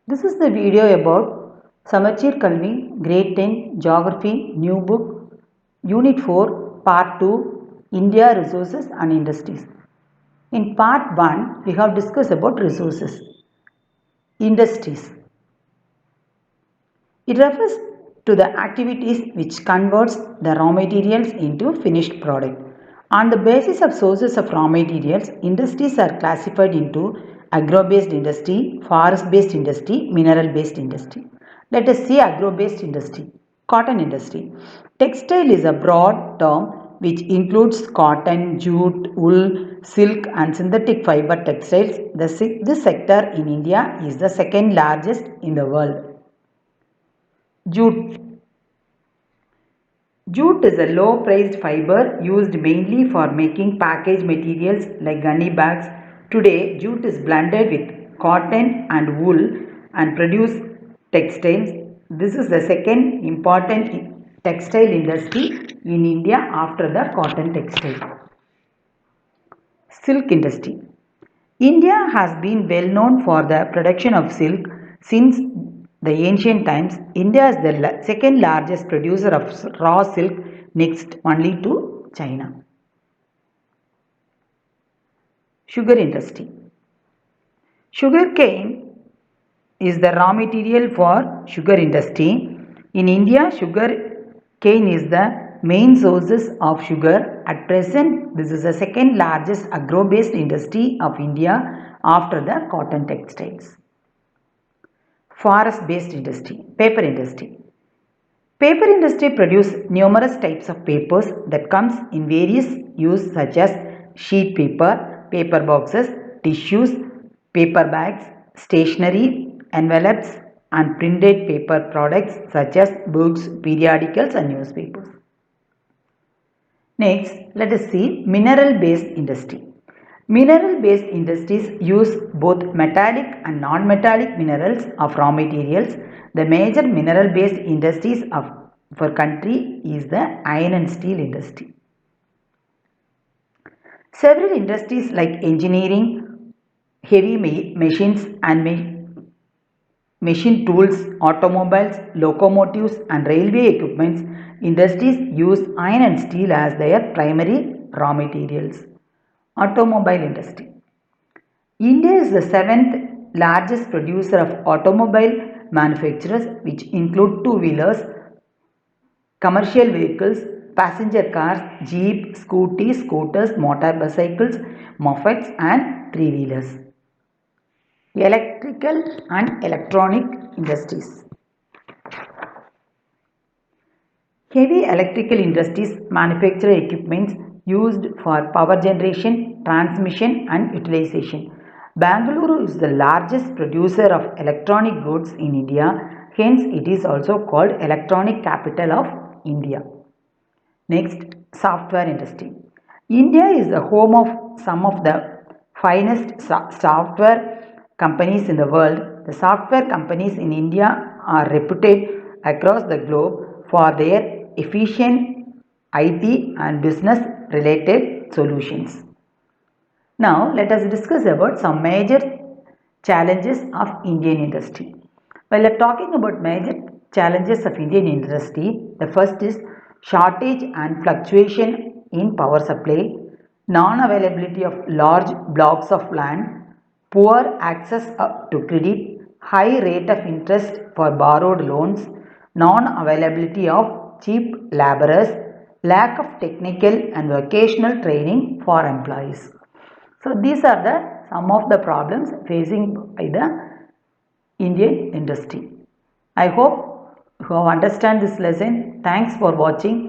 This is the video about Samachir Kalvi, Grade 10, Geography, New Book, Unit 4, Part 2, India Resources and Industries. In Part 1, we have discussed about resources. Industries. It refers to the activities which converts the raw materials into finished product. On the basis of sources of raw materials, industries are classified into agro-based industry, forest-based industry, mineral-based industry. Let us see agro-based industry. Cotton industry. Textile is a broad term which includes cotton, jute, wool, silk and synthetic fiber textiles. This sector in India is the second largest in the world. Jute. Jute is a low-priced fiber used mainly for making package materials like gunny bags. Today, jute is blended with cotton and wool and produce textiles. This is the second important textile industry in India after the cotton textile. Silk industry. India has been well known for the production of silk since the ancient times. India is the second largest producer of raw silk, next only to China. Sugar industry. Sugar cane is the raw material for sugar industry. In India, sugar cane is the main sources of sugar. At present, this is the second largest agro-based industry of India after the cotton textiles. Forest-based industry, paper industry. Paper industry produces numerous types of papers that comes in various use such as sheet paper, paper boxes, tissues, paper bags, stationery, envelopes and printed paper products such as books, periodicals and newspapers. Next, let us see mineral-based industry. Mineral-based industries use both metallic and non-metallic minerals of raw materials. The major mineral-based industries of our country is the iron and steel industry. Several industries like engineering, heavy machines and machine tools, automobiles, locomotives and railway equipments industries use iron and steel as their primary raw materials. Automobile industry. India is the seventh largest producer of automobile manufacturers which include two-wheelers, commercial vehicles, passenger cars, jeep, scooters, motorcycles, mopeds and three-wheelers. Electrical and electronic industries. Heavy electrical industries manufacture equipments used for power generation, transmission and utilization. Bangalore is the largest producer of electronic goods in India, hence it is also called electronic capital of India. Next, software industry. India is the home of some of the finest software companies in the world. The software companies in India are reputed across the globe for their efficient IT and business related solutions. Now let us discuss about some major challenges of Indian industry. While talking about major challenges of Indian industry, the first is shortage and fluctuation in power supply, non-availability of large blocks of land, poor access to credit, high rate of interest for borrowed loans, non-availability of cheap laborers, lack of technical and vocational training for employees. So these are some of the problems facing by the Indian industry. I hope you have understand this lesson. Thanks for watching.